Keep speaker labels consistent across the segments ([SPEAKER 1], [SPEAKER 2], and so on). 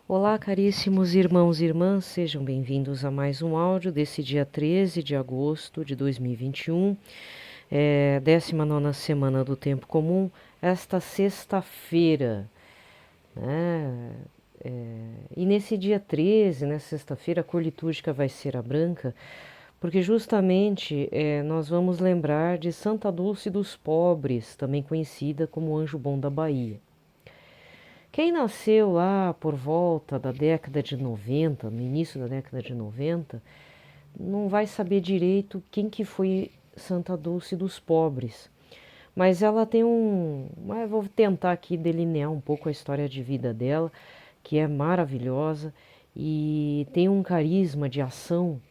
[SPEAKER 1] Olá, caríssimos irmãos e irmãs, sejam bem-vindos a mais um áudio desse dia 13 de agosto de 2021, 19ª semana do Tempo Comum, esta sexta-feira, né? E nesse dia 13, nessa sexta-feira, a cor litúrgica vai ser a branca, porque justamente nós vamos lembrar de Santa Dulce dos Pobres, também conhecida como Anjo Bom da Bahia. Quem nasceu lá por volta da década de 90, no início da década de 90, não vai saber direito quem que foi Santa Dulce dos Pobres. Mas ela tem mas vou tentar aqui delinear um pouco a história de vida dela, que é maravilhosa e tem um carisma de ação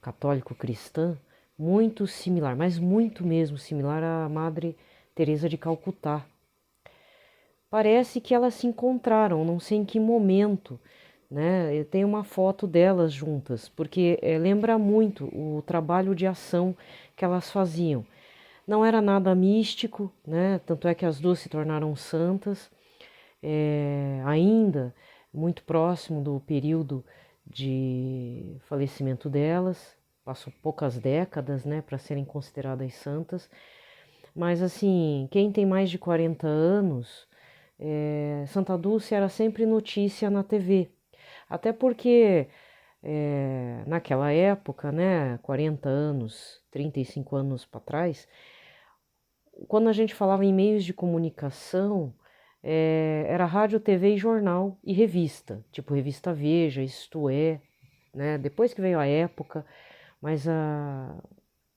[SPEAKER 1] católico-cristã muito similar, mas muito mesmo similar à Madre Teresa de Calcutá. Parece que elas se encontraram, não sei em que momento, né? Eu tenho uma foto delas juntas, porque lembra muito o trabalho de ação que elas faziam. Não era nada místico, né? Tanto é que as duas se tornaram santas, ainda muito próximo do período de falecimento delas. Passou poucas décadas, né, para serem consideradas santas. Mas assim, quem tem mais de 40 anos, Santa Dulce era sempre notícia na TV. Até porque naquela época, né, 40 anos, 35 anos para trás, quando a gente falava em meios de comunicação, era rádio, TV e jornal e revista, tipo revista Veja, Isto É, né? Depois que veio a época, mas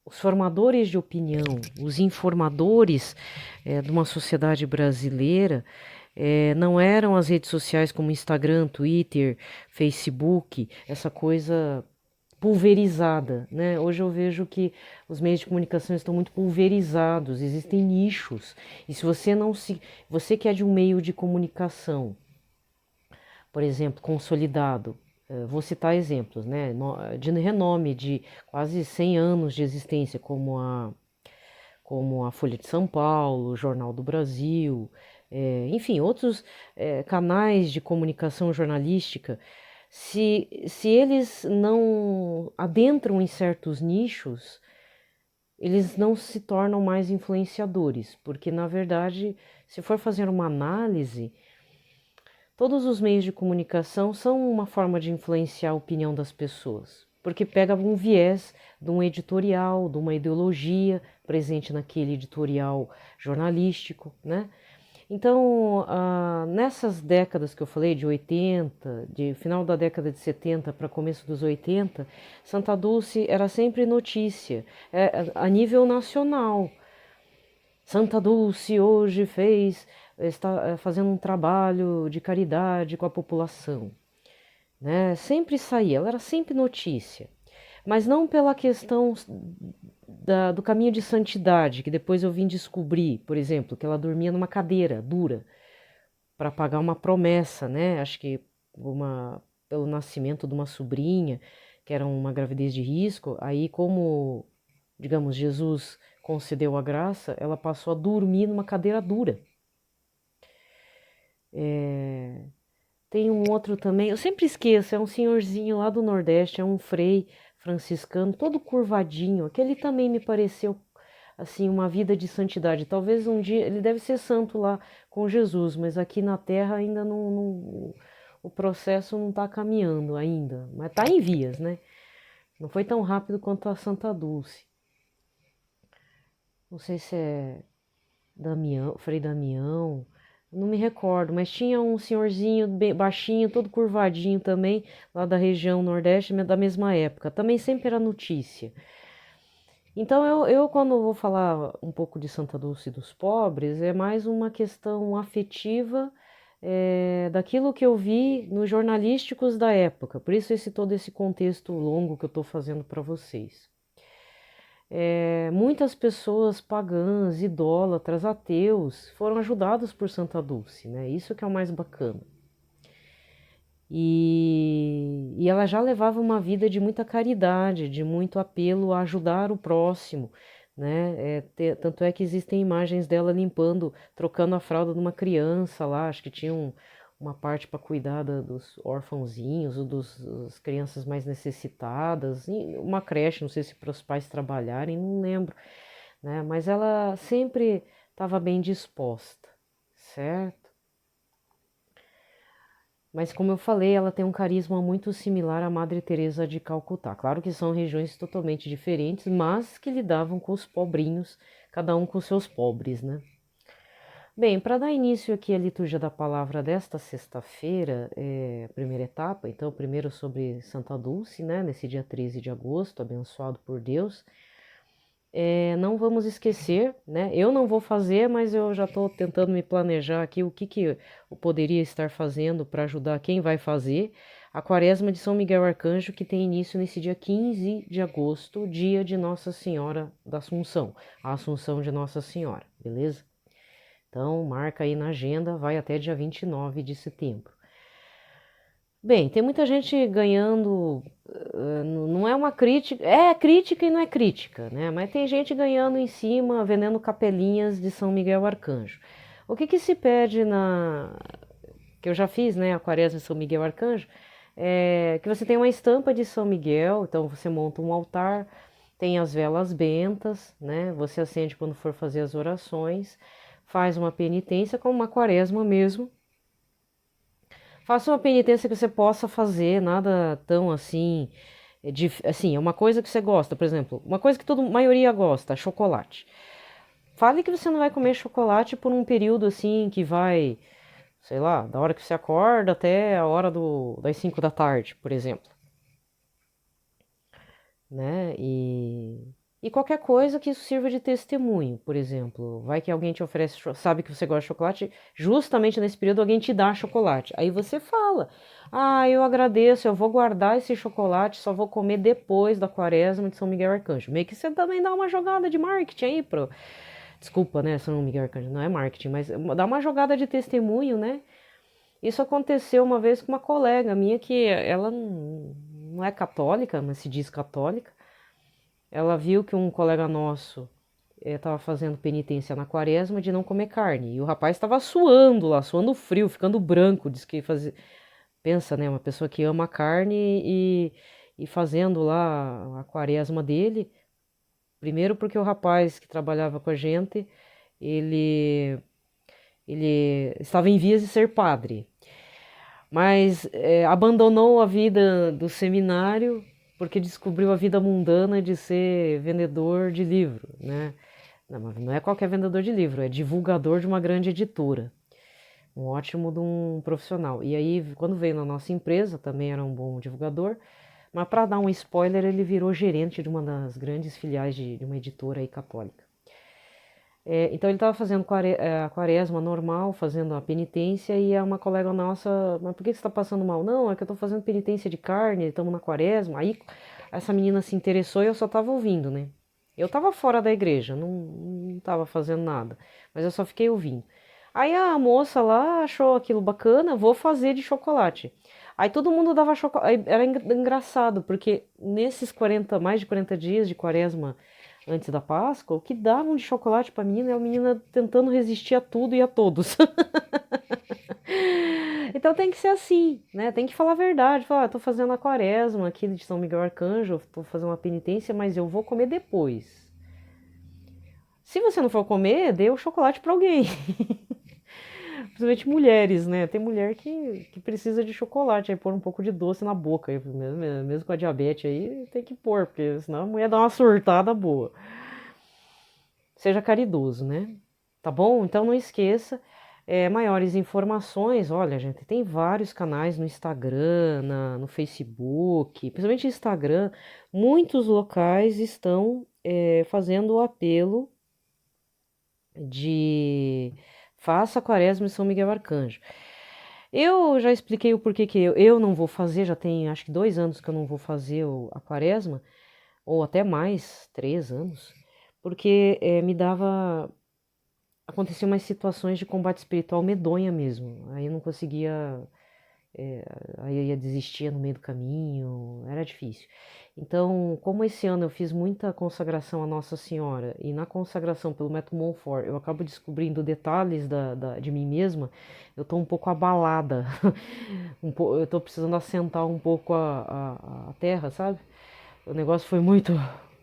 [SPEAKER 1] os formadores de opinião, os informadores de uma sociedade brasileira, não eram as redes sociais como Instagram, Twitter, Facebook, essa coisa pulverizada, né? Hoje eu vejo que os meios de comunicação estão muito pulverizados, existem nichos. E se você não se, você que é de um meio de comunicação, por exemplo, consolidado, vou citar exemplos, né? De renome de quase 100 anos de existência, como a Folha de São Paulo, o Jornal do Brasil, enfim, outros canais de comunicação jornalística, se eles não adentram em certos nichos, eles não se tornam mais influenciadores, porque na verdade, se for fazer uma análise, todos os meios de comunicação são uma forma de influenciar a opinião das pessoas, porque pega um viés de um editorial, de uma ideologia presente naquele editorial jornalístico, né? Então, nessas décadas que eu falei, de 80, de final da década de 70 para começo dos 80, Santa Dulce era sempre notícia, a nível nacional. Santa Dulce hoje está fazendo um trabalho de caridade com a população, né? Sempre saía, ela era sempre notícia, mas não pela questão do caminho de santidade, que depois eu vim descobrir, por exemplo, que ela dormia numa cadeira dura para pagar uma promessa, né? Acho que pelo nascimento de uma sobrinha, que era uma gravidez de risco, aí como, digamos, Jesus concedeu a graça, ela passou a dormir numa cadeira dura. Tem um outro também, eu sempre esqueço, é um senhorzinho lá do Nordeste, é um frei franciscano, todo curvadinho. Aquele também me pareceu assim uma vida de santidade. Talvez um dia ele deve ser santo lá com Jesus, mas aqui na Terra ainda o processo não está caminhando ainda, mas está em vias, né? Não foi tão rápido quanto a Santa Dulce. Não sei se é Damião, Frei Damião, não me recordo, mas tinha um senhorzinho bem baixinho, todo curvadinho também, lá da região Nordeste, da mesma época. Também sempre era notícia. Então, quando vou falar um pouco de Santa Dulce dos Pobres, é mais uma questão afetiva, daquilo que eu vi nos jornalísticos da época. Por isso, todo esse contexto longo que eu estou fazendo para vocês. Muitas pessoas pagãs, idólatras, ateus foram ajudados por Santa Dulce, né? Isso que é o mais bacana. E ela já levava uma vida de muita caridade, de muito apelo a ajudar o próximo, né? Tanto é que existem imagens dela limpando, trocando a fralda de uma criança lá, acho que tinha uma parte para cuidar dos orfãozinhos ou das crianças mais necessitadas, uma creche, não sei se para os pais trabalharem, não lembro, né? Mas ela sempre estava bem disposta, certo? Mas como eu falei, ela tem um carisma muito similar à Madre Teresa de Calcutá. Claro que são regiões totalmente diferentes, mas que lidavam com os pobrinhos, cada um com seus pobres, né? Bem, para dar início aqui à liturgia da palavra desta sexta-feira, primeira etapa, então, primeiro sobre Santa Dulce, né, nesse dia 13 de agosto, abençoado por Deus. Não vamos esquecer, né, eu não vou fazer, mas eu já estou tentando me planejar aqui o que eu poderia estar fazendo para ajudar quem vai fazer a Quaresma de São Miguel Arcanjo, que tem início nesse dia 15 de agosto, dia de Nossa Senhora da Assunção, a Assunção de Nossa Senhora, beleza? Então, marca aí na agenda, vai até dia 29 de setembro. Bem, tem muita gente ganhando, não é uma crítica, é crítica e não é crítica, né? Mas tem gente ganhando em cima, vendendo capelinhas de São Miguel Arcanjo. O que se pede que eu já fiz, né, a Quaresma de São Miguel Arcanjo, é que você tem uma estampa de São Miguel, então você monta um altar, tem as velas bentas, né? Você acende quando for fazer as orações, faz uma penitência como uma quaresma mesmo. Faça uma penitência que você possa fazer, nada tão assim, assim, é uma coisa que você gosta, por exemplo, uma coisa que toda maioria gosta, chocolate. Fale que você não vai comer chocolate por um período assim que vai, sei lá, da hora que você acorda até a hora das 5 da tarde, por exemplo, né? E qualquer coisa que isso sirva de testemunho, por exemplo, vai que alguém te oferece, sabe que você gosta de chocolate, justamente nesse período alguém te dá chocolate. Aí você fala: "Ah, eu agradeço, eu vou guardar esse chocolate, só vou comer depois da Quaresma de São Miguel Arcanjo". Meio que você também dá uma jogada de marketing aí pro, desculpa, né, São Miguel Arcanjo, não é marketing, mas dá uma jogada de testemunho, né? Isso aconteceu uma vez com uma colega minha que ela não é católica, mas se diz católica. Ela viu que um colega nosso estava fazendo penitência na quaresma de não comer carne. E o rapaz estava suando lá, suando frio, ficando branco. Diz que fazia. Pensa, né? Uma pessoa que ama a carne e fazendo lá a quaresma dele. Primeiro porque o rapaz que trabalhava com a gente, ele, ele estava em vias de ser padre. Mas abandonou a vida do seminário porque descobriu a vida mundana de ser vendedor de livro, né? Não, mas não é qualquer vendedor de livro, é divulgador de uma grande editora. Um ótimo de um profissional. E aí, quando veio na nossa empresa, também era um bom divulgador, mas para dar um spoiler, ele virou gerente de uma das grandes filiais de uma editora aí católica. Então ele estava fazendo a quaresma normal, fazendo a penitência, e uma colega nossa, mas por que você está passando mal? Não, é que eu estou fazendo penitência de carne, estamos na quaresma. Aí essa menina se interessou e eu só estava ouvindo, né? Eu estava fora da igreja, não estava fazendo nada, mas eu só fiquei ouvindo. Aí a moça lá achou aquilo bacana, vou fazer de chocolate. Aí todo mundo dava chocolate, era engraçado, porque nesses mais de 40 dias de quaresma, antes da Páscoa, o que davam de chocolate pra menina é a menina tentando resistir a tudo e a todos. Então tem que ser assim, né? Tem que falar a verdade. Falar, tô fazendo a quaresma aqui de São Miguel Arcanjo, tô fazendo uma penitência, mas eu vou comer depois. Se você não for comer, dê o chocolate pra alguém. Principalmente mulheres, né? Tem mulher que precisa de chocolate, aí pôr um pouco de doce na boca. Mesmo com a diabetes aí, tem que pôr, porque senão a mulher dá uma surtada boa. Seja caridoso, né? Tá bom? Então não esqueça. Maiores informações, olha, gente, tem vários canais no Instagram, no Facebook, principalmente no Instagram, muitos locais estão fazendo o apelo de faça a quaresma em São Miguel Arcanjo. Eu já expliquei o porquê que eu não vou fazer, já tem acho que 2 anos que eu não vou fazer a quaresma, ou até mais, 3 anos, porque me dava. Aconteciam umas situações de combate espiritual medonha mesmo. Aí eu não conseguia. aí eu ia desistir no meio do caminho, era difícil. Então, como esse ano eu fiz muita consagração à Nossa Senhora, e na consagração pelo método Montfort eu acabo descobrindo detalhes de mim mesma, eu tô um pouco abalada, eu tô precisando assentar um pouco a terra, sabe? O negócio foi muito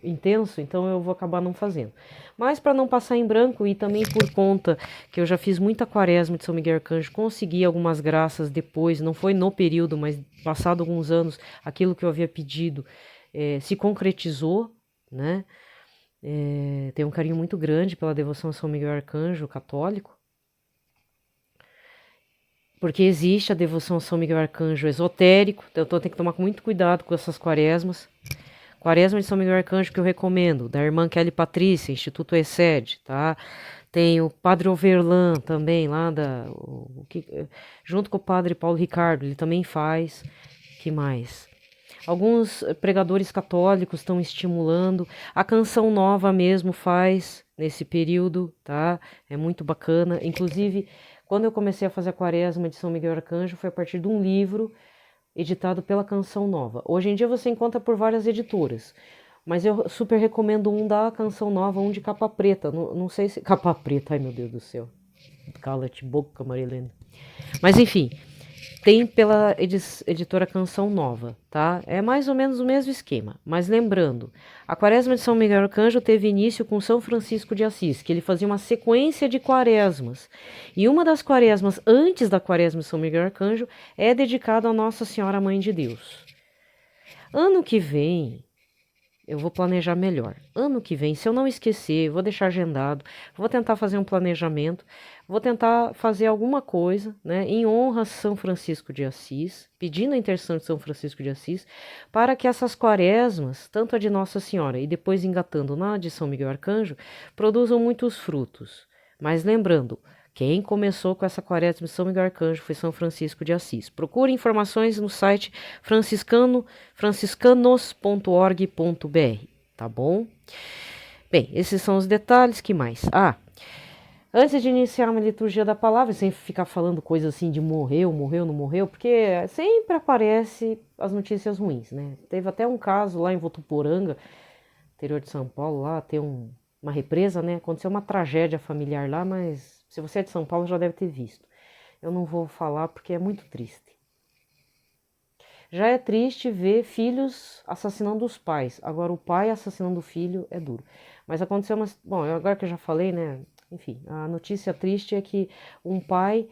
[SPEAKER 1] intenso, então eu vou acabar não fazendo. Mas para não passar em branco e também por conta que eu já fiz muita quaresma de São Miguel Arcanjo, consegui algumas graças depois, não foi no período, mas passado alguns anos, aquilo que eu havia pedido se concretizou, né? Tenho um carinho muito grande pela devoção a São Miguel Arcanjo católico, porque existe a devoção a São Miguel Arcanjo esotérico, então eu tenho que tomar muito cuidado com essas quaresmas. Quaresma de São Miguel Arcanjo que eu recomendo, da irmã Kelly Patrícia, Instituto ESED, tá? Tem o Padre Overlan também, lá junto com o Padre Paulo Ricardo, ele também faz. Que mais? Alguns pregadores católicos estão estimulando. A Canção Nova mesmo faz nesse período, tá? É muito bacana. Inclusive, quando eu comecei a fazer a Quaresma de São Miguel Arcanjo, foi a partir de um livro editado pela Canção Nova. Hoje em dia você encontra por várias editoras, mas eu super recomendo um da Canção Nova, um de capa preta. Não sei se. Capa preta, ai meu Deus do céu. Cala-te boca, Marilene. Mas enfim, tem pela editora Canção Nova, tá? É mais ou menos o mesmo esquema. Mas lembrando, a Quaresma de São Miguel Arcanjo teve início com São Francisco de Assis, que ele fazia uma sequência de quaresmas. E uma das quaresmas, antes da Quaresma de São Miguel Arcanjo, é dedicada a Nossa Senhora Mãe de Deus. Ano que vem, eu vou planejar melhor. Ano que vem, se eu não esquecer, vou deixar agendado, vou tentar fazer um planejamento, vou tentar fazer alguma coisa, né, em honra a São Francisco de Assis, pedindo a intercessão de São Francisco de Assis, para que essas quaresmas, tanto a de Nossa Senhora e depois engatando na de São Miguel Arcanjo, produzam muitos frutos. Mas lembrando, quem começou com essa quaresma de São Miguel Arcanjo foi São Francisco de Assis. Procure informações no site franciscanos.org.br, tá bom? Bem, esses são os detalhes, que mais? Antes de iniciar uma liturgia da palavra, sem ficar falando coisas assim de morreu, não morreu, porque sempre aparece as notícias ruins, né? Teve até um caso lá em Votuporanga, interior de São Paulo, lá tem uma represa, né? Aconteceu uma tragédia familiar lá, mas se você é de São Paulo já deve ter visto. Eu não vou falar porque é muito triste. Já é triste ver filhos assassinando os pais. Agora o pai assassinando o filho é duro. Mas aconteceu uma... Bom, agora que eu já falei, né? Enfim, a notícia triste é que um pai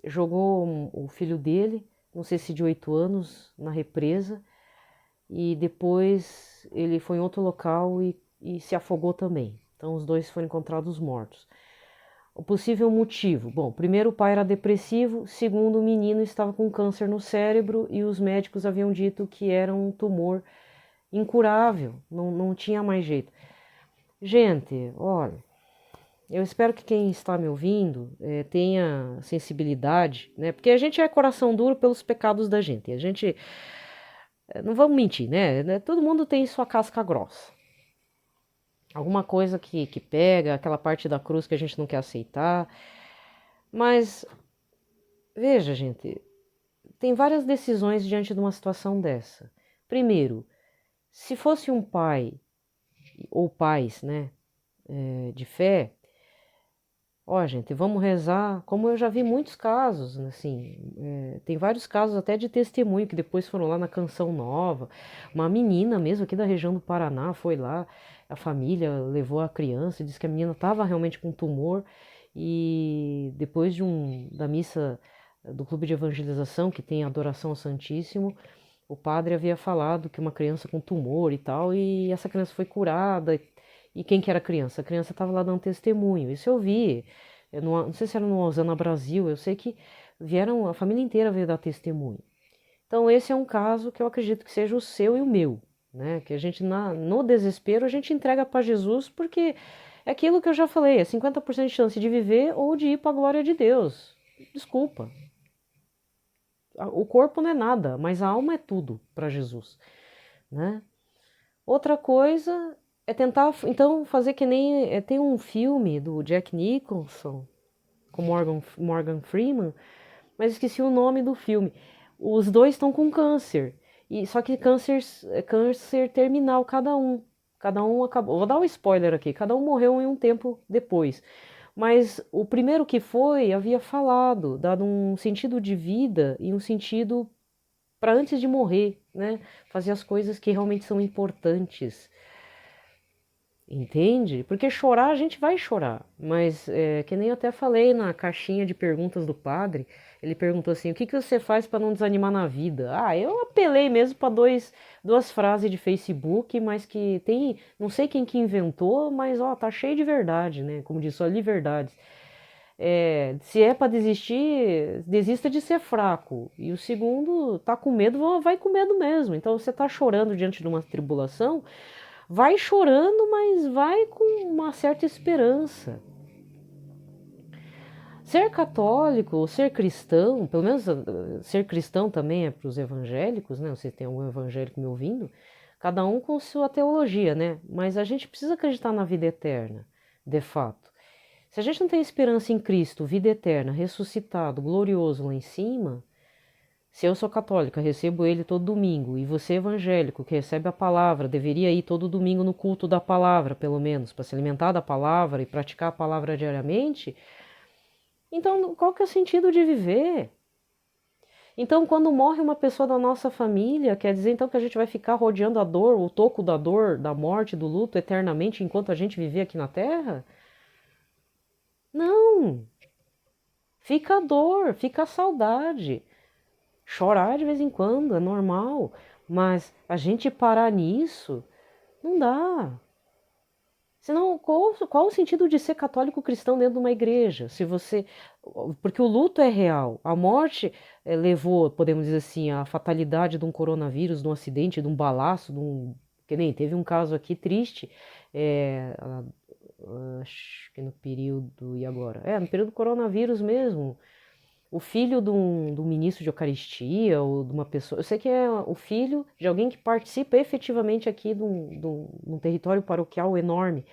[SPEAKER 1] jogou o filho dele, não sei se de 8 anos, na represa. E depois ele foi em outro local e se afogou também. Então os dois foram encontrados mortos. O possível motivo: bom, primeiro o pai era depressivo, segundo o menino estava com câncer no cérebro e os médicos haviam dito que era um tumor incurável, não tinha mais jeito. Gente, olha, eu espero que quem está me ouvindo tenha sensibilidade, né? Porque a gente é coração duro pelos pecados da gente. A gente, não vamos mentir, né? Todo mundo tem sua casca grossa. Alguma coisa que pega, aquela parte da cruz que a gente não quer aceitar. Mas, veja, gente, tem várias decisões diante de uma situação dessa. Primeiro, se fosse um pai ou pais, né, de fé, ó, gente, vamos rezar, como eu já vi muitos casos, assim, tem vários casos até de testemunho que depois foram lá na Canção Nova, uma menina mesmo aqui da região do Paraná foi lá, a família levou a criança e disse que a menina estava realmente com tumor e depois da missa do Clube de Evangelização, que tem adoração ao Santíssimo, o padre havia falado que uma criança com tumor e tal, e essa criança foi curada. E quem que era a criança? A criança estava lá dando testemunho. Isso eu vi. Eu não sei se era no Osana Brasil, eu sei que vieram, a família inteira veio dar testemunho. Então esse é um caso que eu acredito que seja o seu e o meu, né? Que a gente, no desespero, a gente entrega para Jesus, porque é aquilo que eu já falei, é 50% de chance de viver ou de ir para a glória de Deus. Desculpa. O corpo não é nada, mas a alma é tudo para Jesus, né? Outra coisa é tentar, então, fazer que nem... tem um filme do Jack Nicholson, com Morgan Freeman, mas esqueci o nome do filme. Os dois estão com câncer. E só que câncer terminal cada um. Cada um acabou. Vou dar um spoiler aqui. Cada um morreu em um tempo depois. Mas o primeiro que foi havia falado, dado um sentido de vida e um sentido para antes de morrer, né? Fazer as coisas que realmente são importantes. Entende? Porque chorar a gente vai chorar, mas que nem eu até falei na caixinha de perguntas do padre, ele perguntou assim: o que que você faz para não desanimar na vida? Ah, eu apelei mesmo para duas frases de Facebook, mas que tem, não sei quem que inventou, mas ó, tá cheio de verdade, né? Como diz, só li verdades. Se é para desistir, desista de ser fraco. E o segundo, tá com medo, vai com medo mesmo. Então você tá chorando diante de uma tribulação. Vai chorando, mas vai com uma certa esperança. Ser católico, ser cristão, pelo menos ser cristão também é para os evangélicos, né? Você tem algum evangélico me ouvindo, cada um com sua teologia, né? Mas a gente precisa acreditar na vida eterna, de fato. Se a gente não tem esperança em Cristo, vida eterna, ressuscitado, glorioso lá em cima, se eu sou católica, recebo ele todo domingo, e você evangélico que recebe a palavra, deveria ir todo domingo no culto da palavra, pelo menos, para se alimentar da palavra e praticar a palavra diariamente, então qual que é o sentido de viver? Então, quando morre uma pessoa da nossa família, quer dizer então que a gente vai ficar rodeando a dor, o toco da dor, da morte, do luto eternamente enquanto a gente viver aqui na Terra? Não! Fica a dor, fica a saudade. Chorar de vez em quando é normal, mas a gente parar nisso não dá. Senão, qual o sentido de ser católico cristão dentro de uma igreja? Se você, porque o luto é real, a morte levou, podemos dizer assim, a fatalidade de um coronavírus, de um acidente, de um balaço, que nem teve um caso aqui triste, acho que no período e agora, no período do coronavírus mesmo. O filho de um ministro de Eucaristia ou de uma pessoa. Eu sei que é o filho de alguém que participa efetivamente aqui de um território paroquial enorme.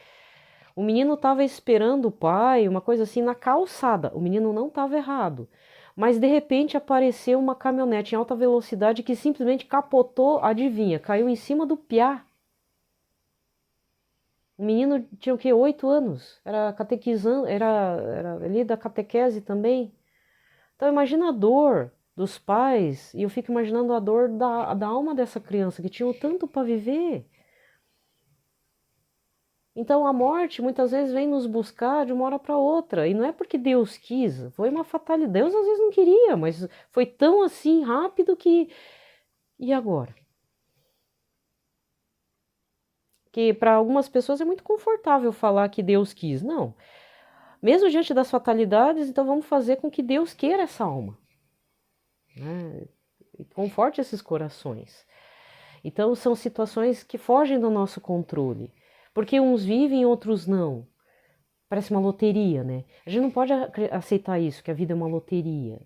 [SPEAKER 1] O menino estava esperando o pai, uma coisa assim, na calçada. O menino não estava errado. Mas de repente apareceu uma caminhonete em alta velocidade que simplesmente capotou, adivinha, caiu em cima do piá. O menino tinha o quê? 8 anos. Era catequizando, era ali da catequese também. Então imagina a dor dos pais, e eu fico imaginando a dor da alma dessa criança que tinha o tanto para viver. Então a morte muitas vezes vem nos buscar de uma hora para outra, e não é porque Deus quis, foi uma fatalidade. Deus às vezes não queria, mas foi tão assim rápido que. E agora? Que para algumas pessoas é muito confortável falar que Deus quis. Não. Mesmo diante das fatalidades, então vamos fazer com que Deus queira essa alma, né? E conforte esses corações. Então, são situações que fogem do nosso controle, porque uns vivem e outros não. Parece uma loteria, né? A gente não pode aceitar isso, que a vida é uma loteria.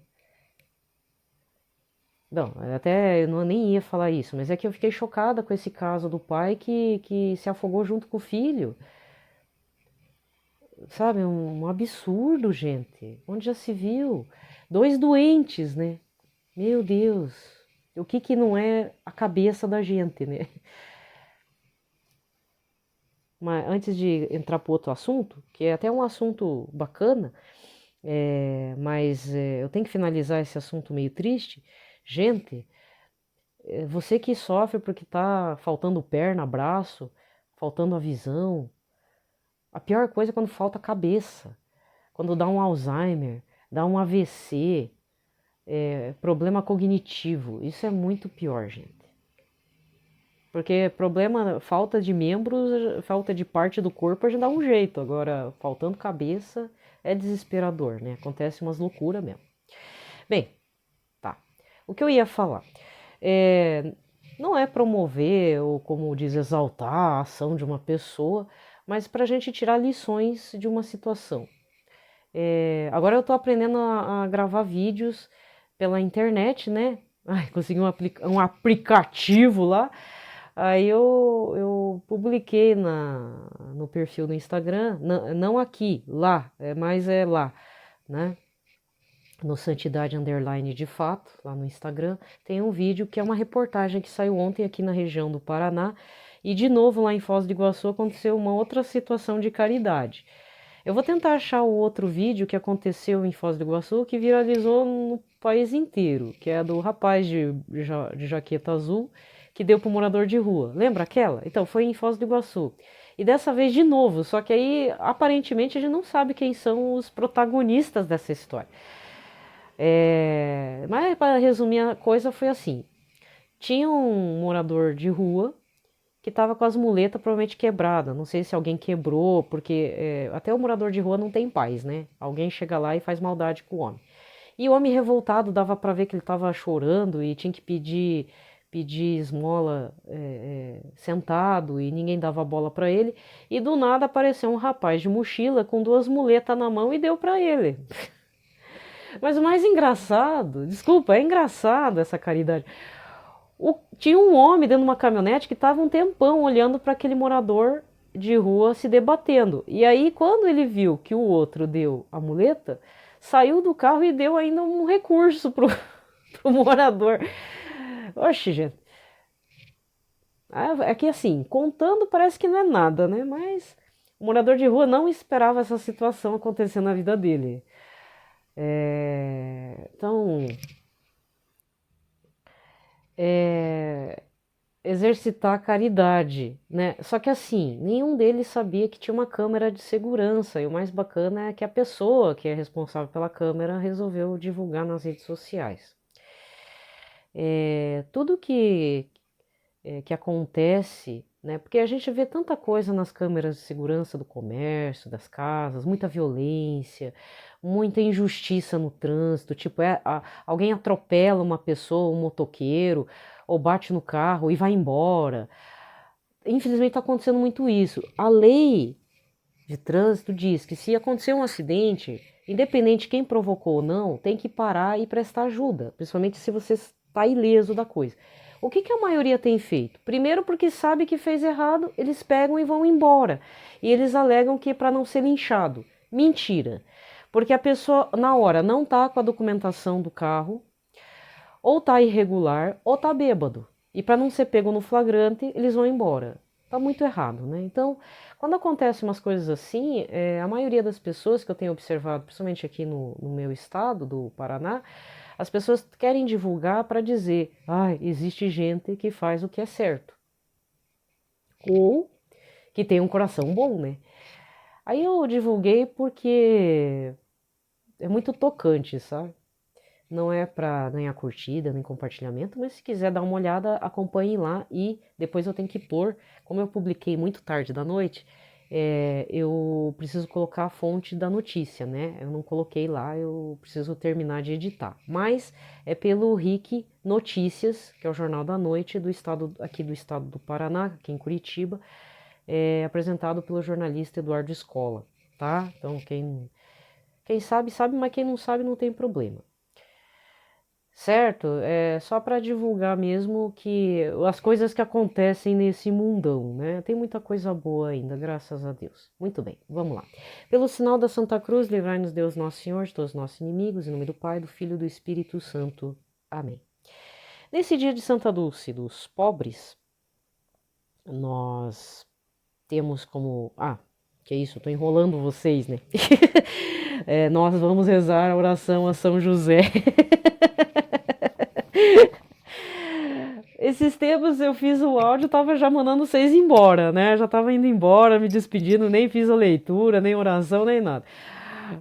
[SPEAKER 1] Não, até eu nem ia falar isso, mas é que eu fiquei chocada com esse caso do pai que se afogou junto com o filho. Sabe, um absurdo, gente. Onde já se viu? Dois doentes, né? Meu Deus. O que que não é a cabeça da gente, né? Mas antes de entrar para outro assunto, que é até um assunto bacana, mas eu tenho que finalizar esse assunto meio triste. Gente, você que sofre porque tá faltando perna, braço, faltando a visão, a pior coisa é quando falta a cabeça, quando dá um Alzheimer, dá um AVC, problema cognitivo. Isso é muito pior, gente. Porque problema, falta de membros, falta de parte do corpo, a gente dá um jeito. Agora, faltando cabeça, é desesperador, né? Acontece umas loucuras mesmo. Bem, tá. O que eu ia falar? Não é promover ou, como diz, exaltar a ação de uma pessoa, mas para a gente tirar lições de uma situação. Agora eu estou aprendendo a gravar vídeos pela internet, né? Ai, consegui um aplicativo lá. Aí eu publiquei no perfil do Instagram, não aqui, lá, mas é lá, né? no Santidade Underline de Fato, lá no Instagram, tem um vídeo que é uma reportagem que saiu ontem aqui na região do Paraná, e de novo lá em Foz do Iguaçu aconteceu uma outra situação de caridade. Eu vou tentar achar o outro vídeo que aconteceu em Foz do Iguaçu, que viralizou no país inteiro, que é do rapaz de jaqueta azul, que deu para o morador de rua. Lembra aquela? Então, foi em Foz do Iguaçu. E dessa vez de novo, só que aí aparentemente a gente não sabe quem são os protagonistas dessa história. Mas para resumir a coisa foi assim: tinha um morador de rua que estava com as muletas provavelmente quebradas. Não sei se alguém quebrou, porque até o morador de rua não tem paz, né? Alguém chega lá e faz maldade com o homem. E o homem revoltado, dava para ver que ele estava chorando e tinha que pedir esmola sentado, e ninguém dava bola para ele. E do nada apareceu um rapaz de mochila com 2 muletas na mão e deu para ele. Mas o mais engraçado, desculpa, é engraçado essa caridade. Tinha um homem dentro de uma caminhonete que estava um tempão olhando para aquele morador de rua se debatendo. E aí, quando ele viu que o outro deu a muleta, saiu do carro e deu ainda um recurso pro morador. Oxe, gente. É que assim, contando parece que não é nada, né? Mas o morador de rua não esperava essa situação acontecer na vida dele. Então, exercitar a caridade, né? Só que assim, nenhum deles sabia que tinha uma câmera de segurança, e o mais bacana é que a pessoa que é responsável pela câmera resolveu divulgar nas redes sociais. Tudo que acontece, né? Porque a gente vê tanta coisa nas câmeras de segurança do comércio, das casas, muita violência, muita injustiça no trânsito, tipo, alguém atropela uma pessoa, um motoqueiro, ou bate no carro e vai embora. Infelizmente está acontecendo muito isso. A lei de trânsito diz que se acontecer um acidente, independente de quem provocou ou não, tem que parar e prestar ajuda, principalmente se você está ileso da coisa. O que a maioria tem feito? Primeiro, porque sabe que fez errado, eles pegam e vão embora. E eles alegam que é para não ser linchado. Mentira. Porque a pessoa, na hora, não está com a documentação do carro, ou está irregular, ou está bêbado. E para não ser pego no flagrante, eles vão embora. Tá muito errado, né? Então, quando acontecem umas coisas assim, a maioria das pessoas que eu tenho observado, principalmente aqui no meu estado, do Paraná, as pessoas querem divulgar para dizer, existe gente que faz o que é certo. Ou que tem um coração bom, né? Aí eu divulguei porque é muito tocante, sabe? Não é para ganhar curtida nem compartilhamento, mas se quiser dar uma olhada, acompanhe lá, e depois eu tenho que pôr, como eu publiquei muito tarde da noite, eu preciso colocar a fonte da notícia, né? Eu não coloquei lá, eu preciso terminar de editar. Mas é pelo RIC Notícias, que é o Jornal da Noite aqui do estado do Paraná, aqui em Curitiba, apresentado pelo jornalista Eduardo Escola, tá? Então quem sabe, sabe, mas quem não sabe não tem problema. Certo? É só para divulgar mesmo que as coisas que acontecem nesse mundão, né? Tem muita coisa boa ainda, graças a Deus. Muito bem, vamos lá. Pelo sinal da Santa Cruz, livrai-nos Deus Nosso Senhor de todos os nossos inimigos, em nome do Pai, do Filho e do Espírito Santo. Amém. Nesse dia de Santa Dulce dos pobres, nós temos como... que isso, eu tô enrolando vocês, né? Nós vamos rezar a oração a São José. Esses tempos eu fiz o áudio, tava já mandando vocês embora, né? Já tava indo embora, me despedindo, nem fiz a leitura, nem oração, nem nada.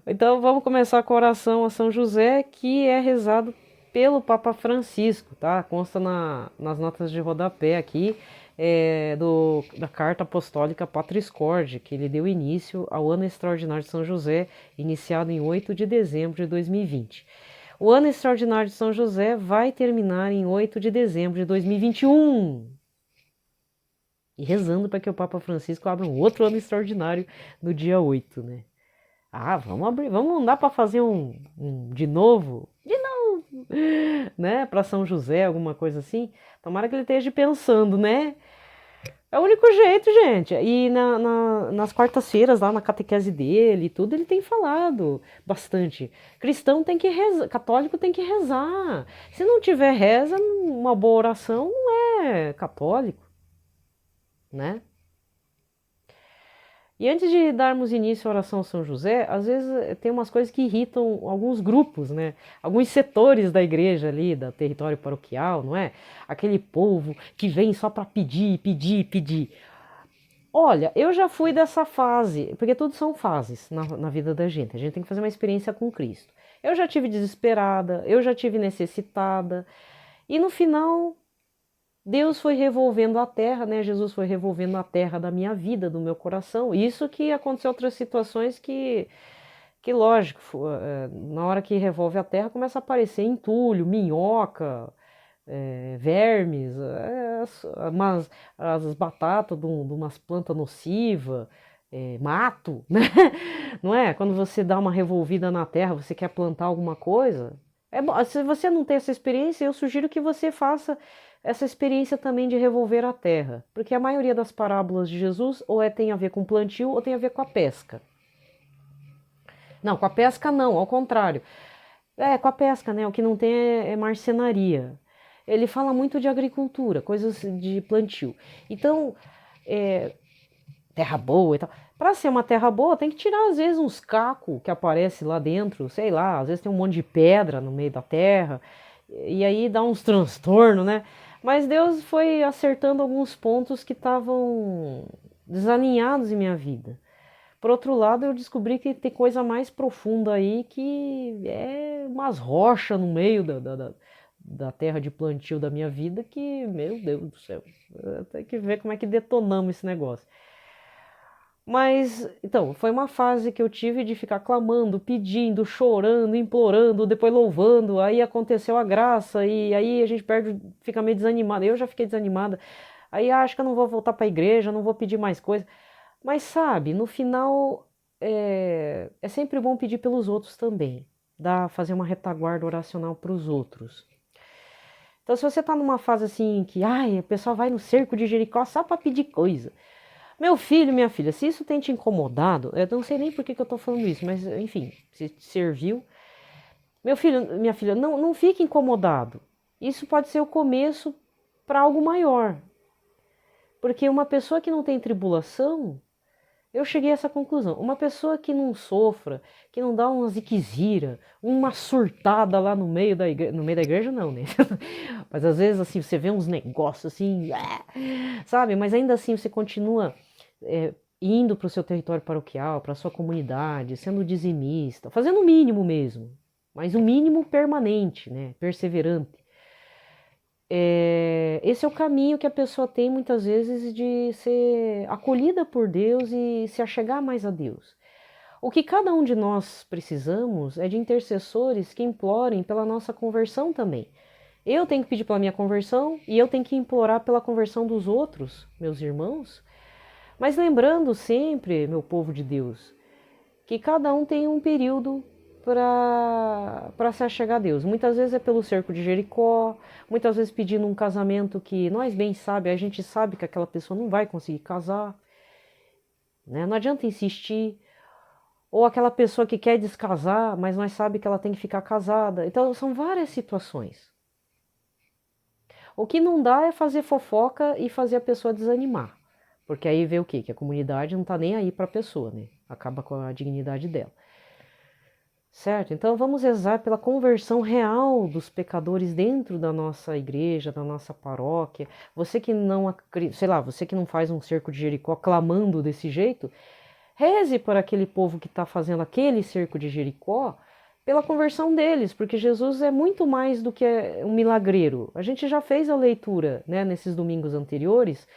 [SPEAKER 1] Então vamos começar com a oração a São José, que é rezado pelo Papa Francisco, tá? Consta nas notas de rodapé aqui, da Carta Apostólica Patris Corde, que ele deu início ao Ano Extraordinário de São José, iniciado em 8 de dezembro de 2020. O Ano Extraordinário de São José vai terminar em 8 de dezembro de 2021. E rezando para que o Papa Francisco abra um outro ano extraordinário no dia 8, né? Vamos abrir, vamos andar para fazer um de novo, né? Para São José, alguma coisa assim. Tomara que ele esteja pensando, né? É o único jeito, gente. E nas quartas-feiras, lá na catequese dele, tudo, ele tem falado bastante. Cristão tem que rezar, católico tem que rezar. Se não tiver reza, uma boa oração não é católico, né? E antes de darmos início à oração a São José, às vezes tem umas coisas que irritam alguns grupos, né? Alguns setores da igreja ali, da território paroquial, não é? Aquele povo que vem só para pedir, pedir, pedir. Olha, eu já fui dessa fase, porque tudo são fases na vida da gente. A gente tem que fazer uma experiência com Cristo. Eu já tive desesperada, eu já tive necessitada, e no final Deus foi revolvendo a terra, né? Jesus foi revolvendo a terra da minha vida, do meu coração. Isso que aconteceu em outras situações que lógico, na hora que revolve a terra começa a aparecer entulho, minhoca, vermes, as batatas de umas plantas nocivas, mato, né? Não é? Quando você dá uma revolvida na terra, você quer plantar alguma coisa. É bom, se você não tem essa experiência, eu sugiro que você faça essa experiência também de revolver a terra, porque a maioria das parábolas de Jesus tem a ver com plantio ou tem a ver com a pesca. Não, com a pesca não, ao contrário. Com a pesca, né? O que não tem é marcenaria. Ele fala muito de agricultura, coisas de plantio. Então, terra boa e tal. Para ser uma terra boa, tem que tirar às vezes uns cacos que aparecem lá dentro, sei lá, às vezes tem um monte de pedra no meio da terra, e aí dá uns transtornos, né? Mas Deus foi acertando alguns pontos que estavam desalinhados em minha vida. Por outro lado, eu descobri que tem coisa mais profunda aí, que é umas rochas no meio da terra de plantio da minha vida, que, meu Deus do céu, tem que ver como é que detonamos esse negócio. Mas, então, foi uma fase que eu tive de ficar clamando, pedindo, chorando, implorando, depois louvando, aí aconteceu a graça, e aí a gente fica meio desanimada. Eu já fiquei desanimada, aí acho que eu não vou voltar para a igreja, não vou pedir mais coisa. Mas sabe, no final é sempre bom pedir pelos outros também, fazer uma retaguarda oracional para os outros. Então, se você está numa fase assim que, o pessoal vai no cerco de Jericó só para pedir coisa. Meu filho, minha filha, se isso tem te incomodado, eu não sei nem por que eu estou falando isso, mas enfim, se te serviu. Meu filho, minha filha, não fique incomodado. Isso pode ser o começo para algo maior. Porque uma pessoa que não tem tribulação, eu cheguei a essa conclusão. Uma pessoa que não sofra, que não dá uma ziquezira, uma surtada lá no meio da igreja, no meio da igreja não, né? Mas às vezes assim, você vê uns negócios assim, sabe? Mas ainda assim você continua indo para o seu território paroquial, para a sua comunidade, sendo dizimista, fazendo o mínimo mesmo, mas o mínimo permanente, né? Perseverante. Esse é o caminho que a pessoa tem muitas vezes de ser acolhida por Deus e se achegar mais a Deus. O que cada um de nós precisamos é de intercessores que implorem pela nossa conversão também. Eu tenho que pedir pela minha conversão e eu tenho que implorar pela conversão dos outros, meus irmãos. Mas lembrando sempre, meu povo de Deus, que cada um tem um período para se achegar a Deus. Muitas vezes é pelo cerco de Jericó, muitas vezes pedindo um casamento que nós bem sabemos, a gente sabe que aquela pessoa não vai conseguir casar, né? Não adianta insistir. Ou aquela pessoa que quer descasar, mas nós sabe que ela tem que ficar casada. Então são várias situações. O que não dá é fazer fofoca e fazer a pessoa desanimar. Porque aí vê o quê? Que a comunidade não está nem aí para a pessoa, né? Acaba com a dignidade dela. Certo? Então vamos rezar pela conversão real dos pecadores dentro da nossa igreja, da nossa paróquia. Você que não, sei lá, você que não faz um cerco de Jericó clamando desse jeito, reze por aquele povo que está fazendo aquele cerco de Jericó, pela conversão deles, porque Jesus é muito mais do que um milagreiro. A gente já fez a leitura, né, nesses domingos anteriores.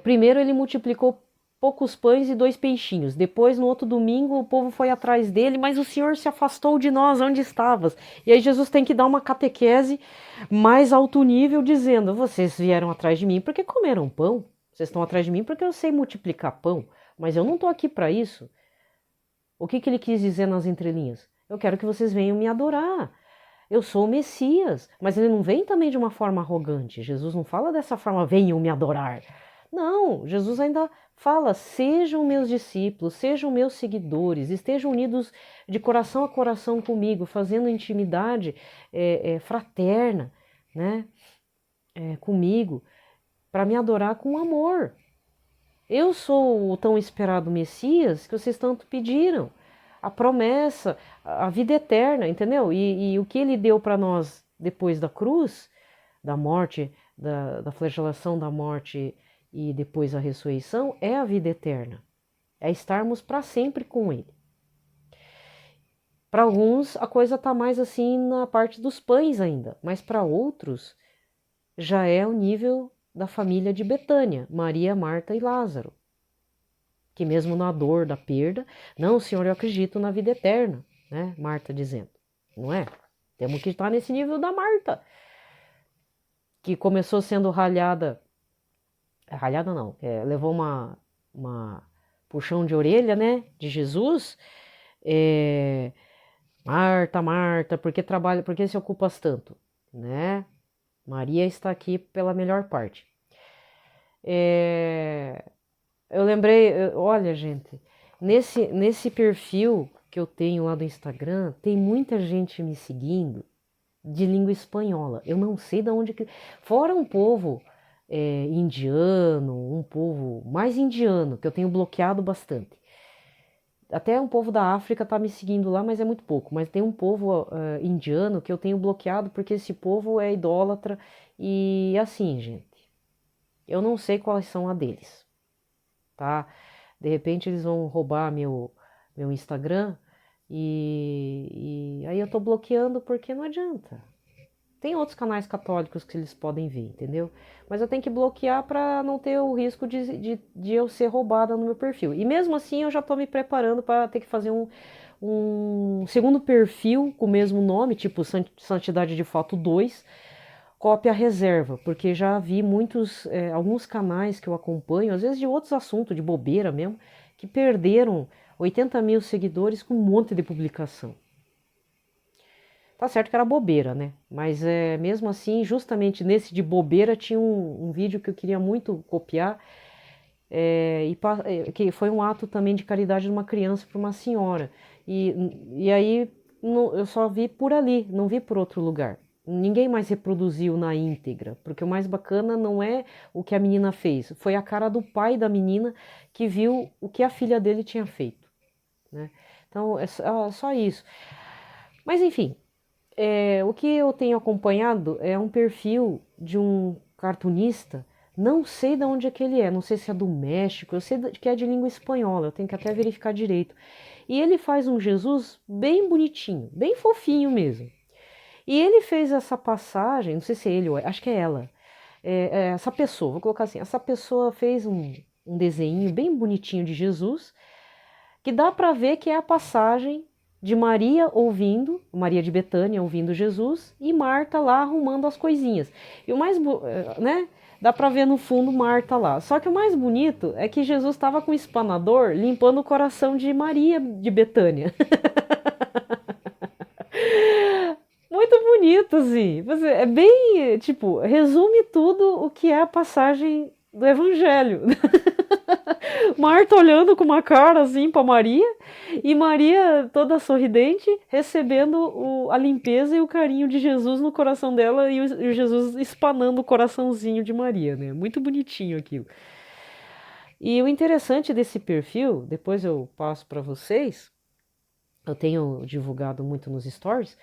[SPEAKER 1] Primeiro ele multiplicou poucos pães e 2 peixinhos. Depois, no outro domingo, o povo foi atrás dele, mas o Senhor se afastou de nós, onde estavas? E aí Jesus tem que dar uma catequese mais alto nível, dizendo, vocês vieram atrás de mim porque comeram pão. Vocês estão atrás de mim porque eu sei multiplicar pão, mas eu não estou aqui para isso. O que ele quis dizer nas entrelinhas? Eu quero que vocês venham me adorar. eu sou o Messias, mas ele não vem também de uma forma arrogante. Jesus não fala dessa forma, venham me adorar. Não, Jesus ainda fala, sejam meus discípulos, sejam meus seguidores, estejam unidos de coração a coração comigo, fazendo intimidade fraterna, né, comigo, para me adorar com amor. Eu sou o tão esperado Messias que vocês tanto pediram. A promessa, a vida eterna, entendeu? E o que ele deu para nós depois da cruz, da morte, da flagelação da morte e depois a ressurreição, é a vida eterna. É estarmos para sempre com ele. Para alguns, a coisa está mais assim na parte dos pães ainda, mas para outros, já é o nível da família de Betânia, Maria, Marta e Lázaro. Que mesmo na dor da perda, não, Senhor, eu acredito na vida eterna, né? Marta dizendo, não é? Temos que estar nesse nível da Marta, que começou sendo ralhada não, levou uma puxão de orelha, né, de Jesus, Marta, Marta, por que se ocupas tanto, né? Maria está aqui pela melhor parte. Eu lembrei, olha, gente, nesse perfil que eu tenho lá do Instagram, tem muita gente me seguindo de língua espanhola. Eu não sei de onde que. Fora um povo indiano, um povo mais indiano, que eu tenho bloqueado bastante. Até um povo da África tá me seguindo lá, mas é muito pouco. Mas tem um povo indiano que eu tenho bloqueado porque esse povo é idólatra. E assim, gente, eu não sei quais são a deles, tá? De repente eles vão roubar meu Instagram e aí eu tô bloqueando porque não adianta. Tem outros canais católicos que eles podem ver, entendeu? Mas eu tenho que bloquear para não ter o risco de eu ser roubada no meu perfil. E mesmo assim eu já tô me preparando para ter que fazer um segundo perfil com o mesmo nome, tipo Santidade de Fato 2, cópia reserva, porque já vi alguns canais que eu acompanho, às vezes de outros assuntos, de bobeira mesmo, que perderam 80 mil seguidores com um monte de publicação. Tá certo que era bobeira, né? Mas mesmo assim, justamente nesse de bobeira, tinha um vídeo que eu queria muito copiar, que foi um ato também de caridade de uma criança para uma senhora. E aí eu só vi por ali, não vi por outro lugar. Ninguém mais reproduziu na íntegra, porque o mais bacana não é o que a menina fez, foi a cara do pai da menina que viu o que a filha dele tinha feito, né? Então é só isso. Mas enfim, o que eu tenho acompanhado é um perfil de um cartunista, não sei de onde é que ele é, não sei se é do México, eu sei que é de língua espanhola, eu tenho que até verificar direito. E ele faz um Jesus bem bonitinho, bem fofinho mesmo. E ele fez essa passagem, não sei se é ele ou acho que é ela, essa pessoa, vou colocar assim, essa pessoa fez um desenho bem bonitinho de Jesus, que dá para ver que é a passagem de Maria de Betânia ouvindo Jesus e Marta lá arrumando as coisinhas. E o mais, né? Dá para ver no fundo Marta lá. Só que o mais bonito é que Jesus estava com o espanador limpando o coração de Maria de Betânia. Muito bonito, assim. É bem, tipo, resume tudo o que é a passagem do Evangelho. Marta olhando com uma cara assim para Maria e Maria toda sorridente recebendo a limpeza e o carinho de Jesus no coração dela e o Jesus espanando o coraçãozinho de Maria, né? Muito bonitinho aquilo. E o interessante desse perfil, depois eu passo para vocês, eu tenho divulgado muito nos stories,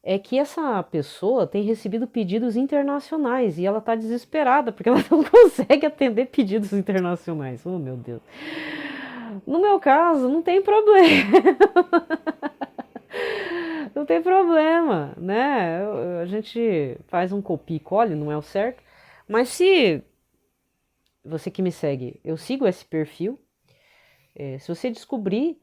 [SPEAKER 1] é que essa pessoa tem recebido pedidos internacionais e ela está desesperada porque ela não consegue atender pedidos internacionais. Oh, meu Deus. No meu caso, não tem problema. Não tem problema, né? A gente faz um copia e cole, não é o certo. Mas se você que me segue, eu sigo esse perfil, se você descobrir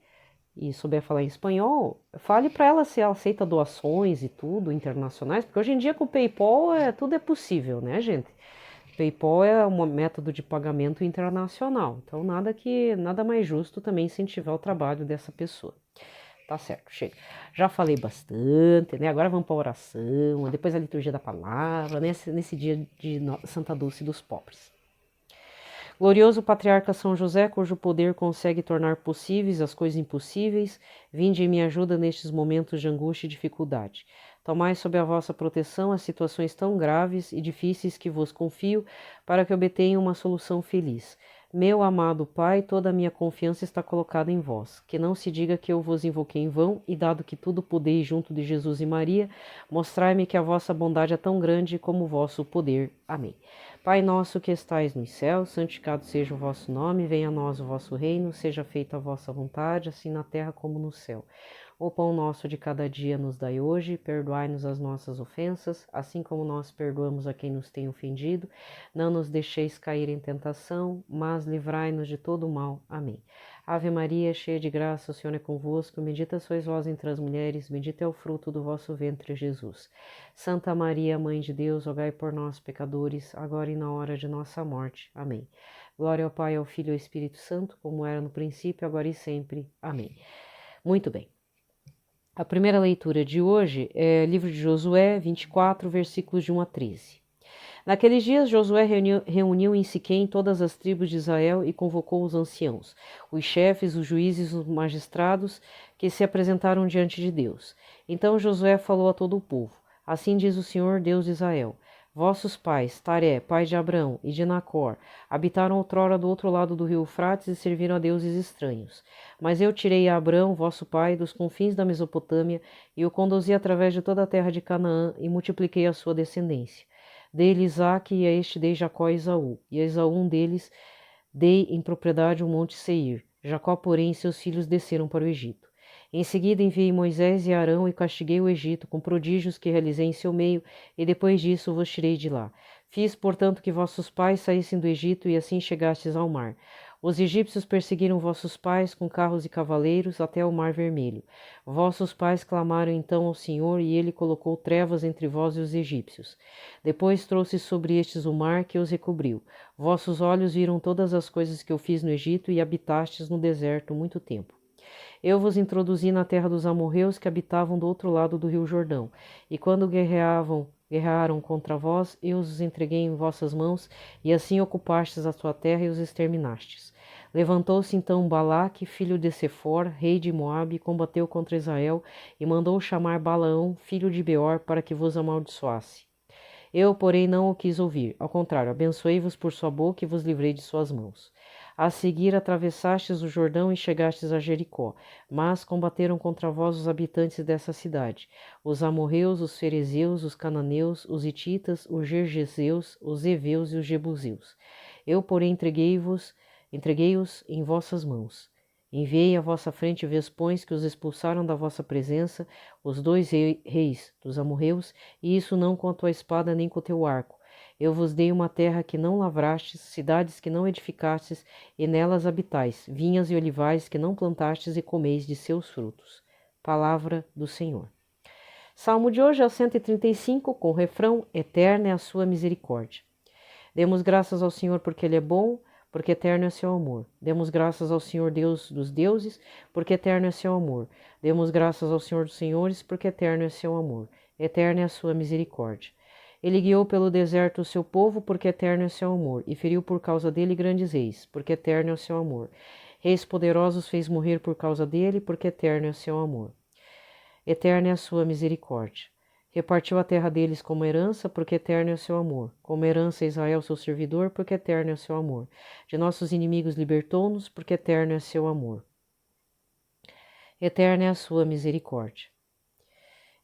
[SPEAKER 1] e souber falar em espanhol, fale para ela se ela aceita doações e tudo internacionais, porque hoje em dia com o PayPal tudo é possível, né, gente? PayPal é um método de pagamento internacional, então nada mais justo também incentivar o trabalho dessa pessoa, Tá certo, chega. Já falei bastante, né? Agora vamos para a oração, depois a liturgia da palavra, nesse dia de Santa Dulce dos Pobres. Glorioso patriarca São José, cujo poder consegue tornar possíveis as coisas impossíveis, vinde em minha ajuda nestes momentos de angústia e dificuldade. Tomai sob a vossa proteção as situações tão graves e difíceis que vos confio, para que obtenha uma solução feliz. Meu amado Pai, toda a minha confiança está colocada em vós. Que não se diga que eu vos invoquei em vão, e dado que tudo podeis junto de Jesus e Maria, mostrai-me que a vossa bondade é tão grande como o vosso poder. Amém. Pai nosso que estais nos céus, santificado seja o vosso nome, venha a nós o vosso reino, seja feita a vossa vontade, assim na terra como no céu. O pão nosso de cada dia nos dai hoje, perdoai-nos as nossas ofensas, assim como nós perdoamos a quem nos tem ofendido. Não nos deixeis cair em tentação, mas livrai-nos de todo o mal. Amém. Ave Maria, cheia de graça, o Senhor é convosco, bendita sois vós entre as mulheres, bendito é o fruto do vosso ventre, Jesus. Santa Maria, Mãe de Deus, rogai por nós, pecadores, agora e na hora de nossa morte. Amém. Glória ao Pai, ao Filho e ao Espírito Santo, como era no princípio, agora e sempre. Amém. Muito bem. A primeira leitura de hoje é livro de Josué 24, versículos de 1 a 13. Naqueles dias, Josué reuniu em Siquém todas as tribos de Israel e convocou os anciãos, os chefes, os juízes e os magistrados que se apresentaram diante de Deus. Então Josué falou a todo o povo: Assim diz o Senhor, Deus de Israel: Vossos pais, Taré, pai de Abrão e de Nacor, habitaram outrora do outro lado do rio Eufrates e serviram a deuses estranhos. Mas eu tirei a Abrão, vosso pai, dos confins da Mesopotâmia e o conduzi através de toda a terra de Canaã e multipliquei a sua descendência. Dei-lhe Isaque e a este dei Jacó e Esaú, e a Esaú um deles dei em propriedade o monte Seir. Jacó, porém, e seus filhos desceram para o Egito. Em seguida enviei Moisés e Arão e castiguei o Egito com prodígios que realizei em seu meio, e depois disso vos tirei de lá. Fiz, portanto, que vossos pais saíssem do Egito e assim chegastes ao mar. Os egípcios perseguiram vossos pais com carros e cavaleiros até o mar vermelho. Vossos pais clamaram então ao Senhor, e ele colocou trevas entre vós e os egípcios. Depois trouxe sobre estes o mar que os recobriu. Vossos olhos viram todas as coisas que eu fiz no Egito e habitastes no deserto muito tempo. Eu vos introduzi na terra dos amorreus que habitavam do outro lado do rio Jordão, e quando guerrearam contra vós, eu os entreguei em vossas mãos, e assim ocupastes a sua terra e os exterminastes. Levantou-se então Balaque, filho de Sefor, rei de Moabe, e combateu contra Israel, e mandou chamar Balaão, filho de Beor, para que vos amaldiçoasse. Eu, porém, não o quis ouvir. Ao contrário, abençoei-vos por sua boca e vos livrei de suas mãos. A seguir, atravessastes o Jordão e chegastes a Jericó, mas combateram contra vós os habitantes dessa cidade, os amorreus, os ferezeus, os cananeus, os hititas, os gergeseus, os heveus e os jebuseus. Eu, porém, entreguei-os em vossas mãos. Enviei à vossa frente vespões que os expulsaram da vossa presença, os dois reis dos amorreus, e isso não com a tua espada nem com o teu arco. Eu vos dei uma terra que não lavrastes, cidades que não edificastes, e nelas habitais, vinhas e olivais que não plantastes e comeis de seus frutos. Palavra do Senhor. Salmo de hoje é o 135, com o refrão: Eterna é a sua misericórdia. Demos graças ao Senhor porque Ele é bom, porque eterno é seu amor. Demos graças ao Senhor Deus dos deuses, porque eterno é seu amor. Demos graças ao Senhor dos senhores, porque eterno é seu amor. Eterna é a sua misericórdia. Ele guiou pelo deserto o seu povo, porque eterno é seu amor, e feriu por causa dele grandes reis, porque eterno é o seu amor. Reis poderosos fez morrer por causa dele, porque eterno é o seu amor. Eterna é a sua misericórdia. Repartiu a terra deles como herança, porque eterno é o seu amor. Como herança Israel, seu servidor, porque eterno é o seu amor. De nossos inimigos libertou-nos, porque eterno é o seu amor. Eterna é a sua misericórdia.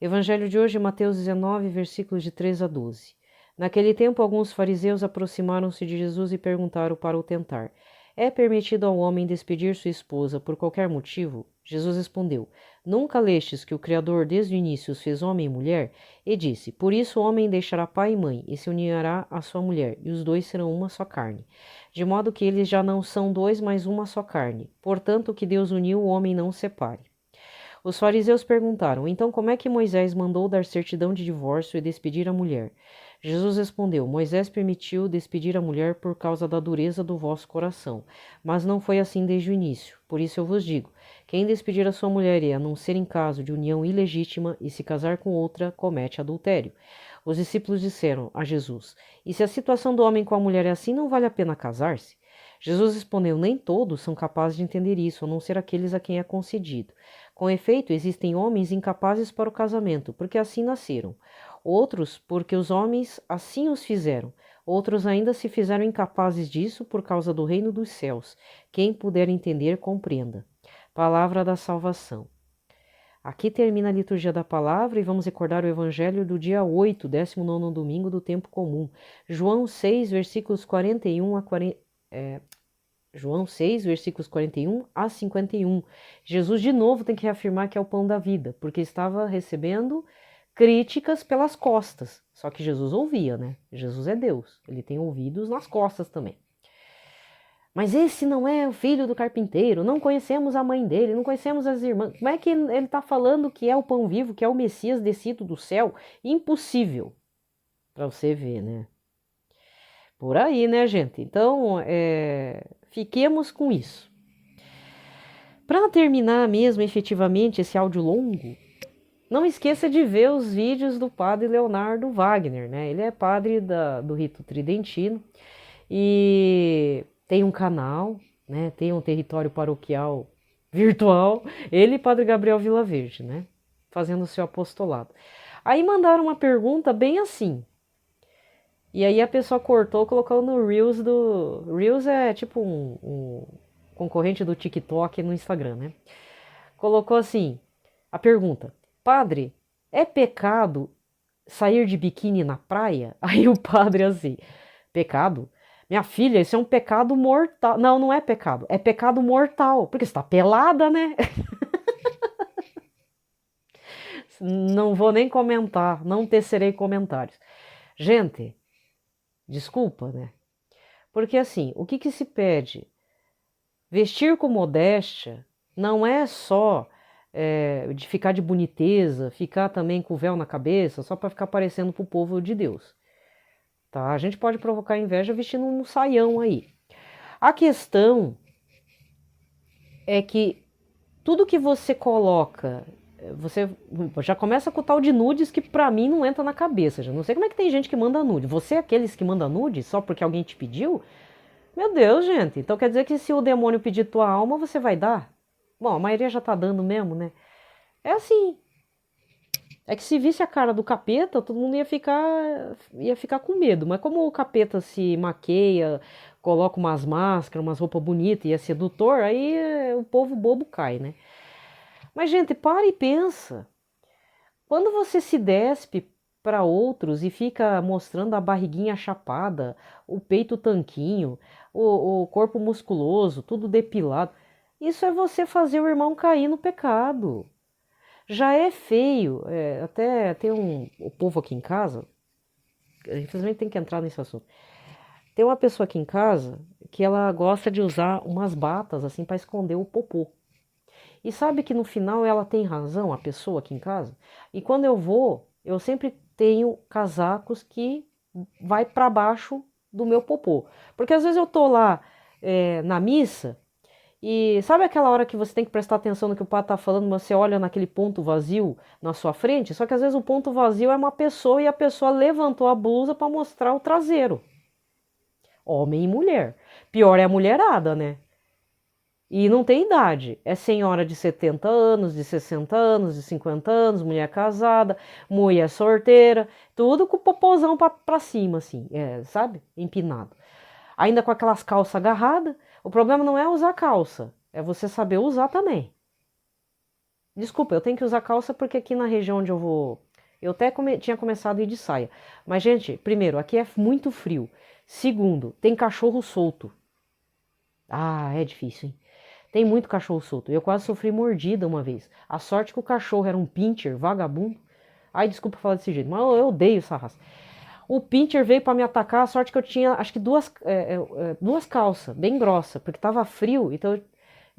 [SPEAKER 1] Evangelho de hoje, Mateus 19, versículos de 3 a 12. Naquele tempo, alguns fariseus aproximaram-se de Jesus e perguntaram para o tentar: É permitido ao homem despedir sua esposa por qualquer motivo? Jesus respondeu: Nunca lestes que o Criador desde o início os fez homem e mulher? E disse: Por isso o homem deixará pai e mãe e se unirá à sua mulher, e os dois serão uma só carne. De modo que eles já não são dois, mas uma só carne. Portanto, o que Deus uniu, o homem não separe. Os fariseus perguntaram: então como é que Moisés mandou dar certidão de divórcio e despedir a mulher? Jesus respondeu: Moisés permitiu despedir a mulher por causa da dureza do vosso coração, mas não foi assim desde o início. Por isso eu vos digo: quem despedir a sua mulher e a não ser em caso de união ilegítima e se casar com outra, comete adultério. Os discípulos disseram a Jesus: e se a situação do homem com a mulher é assim, não vale a pena casar-se? Jesus respondeu: nem todos são capazes de entender isso, a não ser aqueles a quem é concedido. Com efeito, existem homens incapazes para o casamento, porque assim nasceram. Outros, porque os homens assim os fizeram. Outros ainda se fizeram incapazes disso por causa do reino dos céus. Quem puder entender, compreenda. Palavra da salvação. Aqui termina a liturgia da palavra e vamos recordar o evangelho do dia 8, 19º domingo do tempo comum. João 6, versículos 41 a 40. João 6, versículos 41 a 51. Jesus de novo tem que reafirmar que é o pão da vida, porque estava recebendo críticas pelas costas. Só que Jesus ouvia, né? Jesus é Deus, ele tem ouvidos nas costas também. Mas esse não é o filho do carpinteiro, não conhecemos a mãe dele, não conhecemos as irmãs. Como é que ele está falando que é o pão vivo, que é o Messias descido do céu? Impossível. Para você ver, né? Por aí, né, gente? Então, fiquemos com isso. Para terminar mesmo, efetivamente, esse áudio longo, não esqueça de ver os vídeos do padre Leonardo Wagner, né? Ele é padre do rito tridentino e tem um canal, né? Tem um território paroquial virtual, ele e padre Gabriel Vilaverde, né? Fazendo o seu apostolado. Aí mandaram uma pergunta bem assim, e aí a pessoa cortou, colocou no Reels do... Reels é tipo um concorrente do TikTok no Instagram, né? Colocou assim, a pergunta: padre, é pecado sair de biquíni na praia? Aí o padre assim: pecado? Minha filha, isso é um pecado mortal. Não, não é pecado, é pecado mortal, porque você tá pelada, né? Não vou nem comentar, não tecerei comentários. Gente, desculpa, né? Porque assim, o que se pede? Vestir com modéstia não é só de ficar de boniteza, ficar também com o véu na cabeça, só para ficar parecendo pro povo de Deus. Tá? A gente pode provocar inveja vestindo um saião aí. A questão é que tudo que você coloca, você já começa com o tal de nudes que pra mim não entra na cabeça. Já não sei como é que tem gente que manda nude. Você é aqueles que manda nude só porque alguém te pediu? Meu Deus, gente. Então quer dizer que se o demônio pedir tua alma, você vai dar? Bom, a maioria já tá dando mesmo, né? É assim. É que se visse a cara do capeta, todo mundo ia ficar com medo. Mas como o capeta se maqueia, coloca umas máscaras, umas roupas bonitas e é sedutor, aí o povo bobo cai, né? Mas, gente, para e pensa. Quando você se despe para outros e fica mostrando a barriguinha chapada, o peito tanquinho, o corpo musculoso, tudo depilado, isso é você fazer o irmão cair no pecado. Já é feio, até tem o povo aqui em casa, infelizmente tem que entrar nesse assunto. Tem uma pessoa aqui em casa que ela gosta de usar umas batas assim para esconder o popô. E sabe que no final ela tem razão, a pessoa aqui em casa? E quando eu vou, eu sempre tenho casacos que vai para baixo do meu popô. Porque às vezes eu tô lá na missa e sabe aquela hora que você tem que prestar atenção no que o padre tá falando, mas você olha naquele ponto vazio na sua frente? Só que às vezes o ponto vazio é uma pessoa e a pessoa levantou a blusa para mostrar o traseiro. Homem e mulher. Pior é a mulherada, né? E não tem idade. É senhora de 70 anos, de 60 anos, de 50 anos, mulher casada, mulher sorteira, tudo com o popozão pra cima, assim, sabe? Empinado. Ainda com aquelas calças agarradas. O problema não é usar calça, é você saber usar também. Desculpa, eu tenho que usar calça porque aqui na região onde eu vou... Eu até tinha começado a ir de saia. Mas, gente, primeiro, aqui é muito frio. Segundo, tem cachorro solto. Ah, é difícil, hein? Tem muito cachorro solto. Eu quase sofri mordida uma vez. A sorte que o cachorro era um pincher, vagabundo. Ai, desculpa falar desse jeito, mas eu odeio essa raça. O pincher veio para me atacar, a sorte que eu tinha, acho que duas calças, bem grossa, porque tava frio, então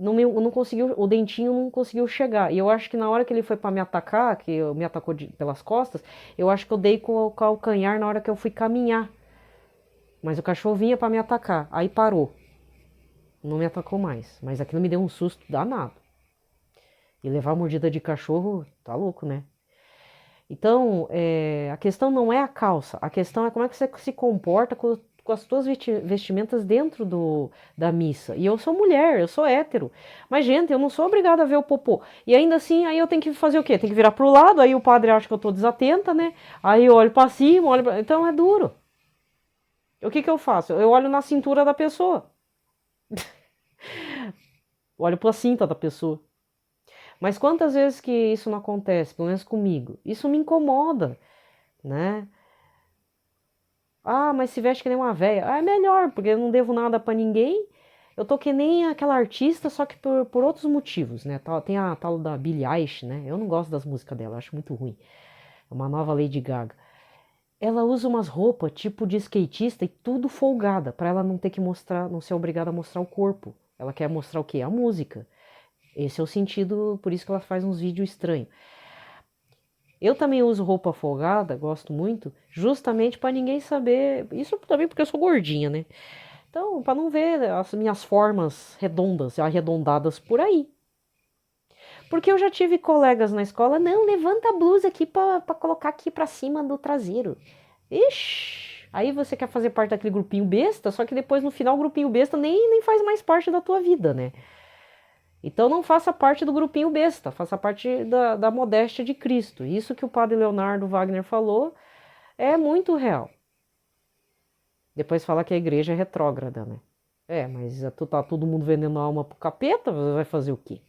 [SPEAKER 1] não conseguiu, o dentinho não conseguiu chegar. E eu acho que na hora que ele foi para me atacar, me atacou pelas costas, eu acho que eu dei com o calcanhar na hora que eu fui caminhar. Mas o cachorro vinha para me atacar, aí parou. Não me atacou mais, mas aquilo me deu um susto danado. E levar mordida de cachorro, tá louco, né? Então, a questão não é a calça, a questão é como é que você se comporta com as suas vestimentas dentro da missa. E eu sou mulher, eu sou hétero. Mas, gente, eu não sou obrigada a ver o popô. E ainda assim, aí eu tenho que fazer o quê? Tem que virar pro lado, aí o padre acha que eu tô desatenta, né? Aí eu olho pra cima, olho pra... Então é duro. O que que eu faço? Eu olho na cintura da pessoa. Olho pra cinta da pessoa. Mas quantas vezes que isso não acontece, pelo menos comigo? Isso me incomoda, né? Ah, mas se veste que nem uma véia. Ah, é melhor, porque eu não devo nada pra ninguém. Eu tô que nem aquela artista, só que por outros motivos, né? Tem a tal da Billie Eilish, né? Eu não gosto das músicas dela, eu acho muito ruim. É uma nova Lady Gaga. Ela usa umas roupas tipo de skatista e tudo folgada, pra ela não ter que mostrar, não ser obrigada a mostrar o corpo. Ela quer mostrar o quê? A música. Esse é o sentido, por isso que ela faz uns vídeos estranhos. Eu também uso roupa folgada, gosto muito, justamente para ninguém saber. Isso também porque eu sou gordinha, né? Então, para não ver as minhas formas redondas e arredondadas por aí. Porque eu já tive colegas na escola, não, levanta a blusa aqui para colocar aqui para cima do traseiro. Ixi! Aí você quer fazer parte daquele grupinho besta, só que depois no final o grupinho besta nem faz mais parte da tua vida, né? Então não faça parte do grupinho besta, faça parte da modéstia de Cristo. Isso que o padre Leonardo Wagner falou é muito real. Depois fala que a igreja é retrógrada, né? Mas tá todo mundo vendendo alma pro capeta, você vai fazer o quê?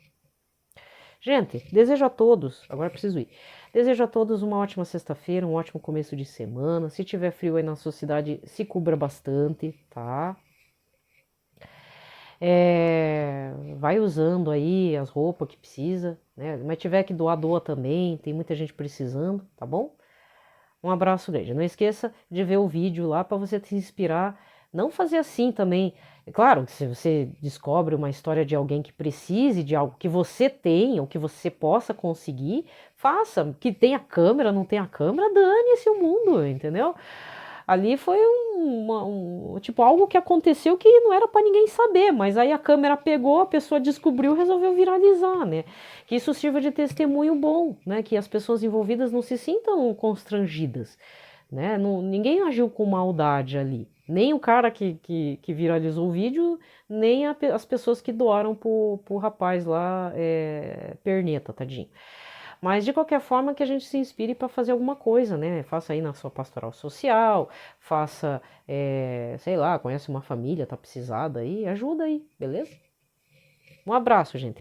[SPEAKER 1] Gente, desejo a todos, agora preciso ir. Desejo a todos uma ótima sexta-feira, um ótimo começo de semana. Se tiver frio aí na sua cidade, se cubra bastante, tá? Vai usando aí as roupas que precisa, né? Mas tiver que doar, doa também. Tem muita gente precisando, tá bom? Um abraço grande. Não esqueça de ver o vídeo lá para você se inspirar. Não fazer assim também. É claro que se você descobre uma história de alguém que precise de algo que você tem ou que você possa conseguir, faça. Que tenha câmera, não tenha câmera, dane-se o mundo, entendeu? Ali foi tipo algo que aconteceu que não era para ninguém saber, mas aí a câmera pegou, a pessoa descobriu, resolveu viralizar, né? Que isso sirva de testemunho bom, né? Que as pessoas envolvidas não se sintam constrangidas, né? Não, ninguém agiu com maldade ali, nem o cara que viralizou o vídeo, nem as pessoas que doaram pro rapaz lá, perneta, tadinho. Mas de qualquer forma que a gente se inspire para fazer alguma coisa, né? Faça aí na sua pastoral social, faça, sei lá, conhece uma família, tá precisada aí, ajuda aí, beleza? Um abraço, gente.